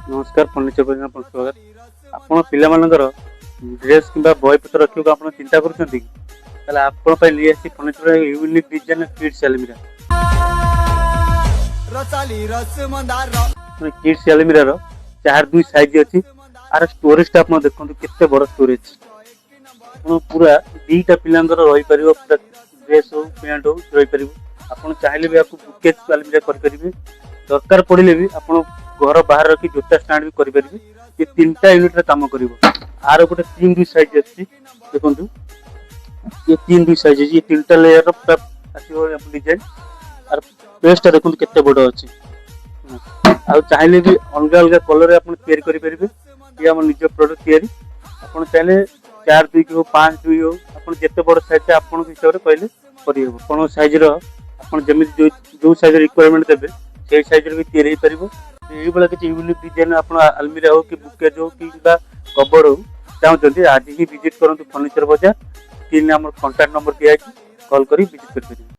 नमस्कार फर्निचर पर स्वागत। आपण पिला मानकर ड्रेस किंबा बय पत्र रखियो आपण चिंता करछंती कि ताले आपण पय लिया सी फर्निचर यूनिक डिजाइन किड्स अलमीरा किड्स अलमीरा रो 4-2 साइज अछि आर स्टोरेज टा आपण देखंतु केते बड़ स्टोरेज आपण पूरा दीटा पिलांगर रहि परिबो ड्रेस हो पैंट हो रहि परिबो आपण चाहिले भी आपको बुकेज अलमीरा कर परिबे दरकार पड़िले भी आपण घर बाहर रखी जूता स्टैंड भी कर परिबे ये तीनटा यूनिट रे काम करिवो आर गोटे 3-2 साइज अछि देखंतु ये 3-2 साइज ये तीनटा लेयर रो आसीबो डिजाइन आर पेस्ट देखंतु केते बड़ अछि आ चाहिले भी अलग अलग कलर रे आपण तयारी करि परिबे ये हम निज प्रोडक्ट तयारी आपण चाहिले 4-2 हो 5-2 हो आपण जते बड़ साइज आपण हिसाब रे कहले करिवो कोन साइज रो आपण जमी जो साइज रिक्वायरमेंट देबे से साइज रे भी तयारी हे परिबो एही बला कि यूनिक डिजाइन आपण अलमीरा हो कि बुकेज हो कि कबोर्ड हो चाहते आज ही विजिट करंतु फर्निचर बाजार तीन हमर कांटेक्ट नंबर दिया है कॉल करी विजिट कर परिबे।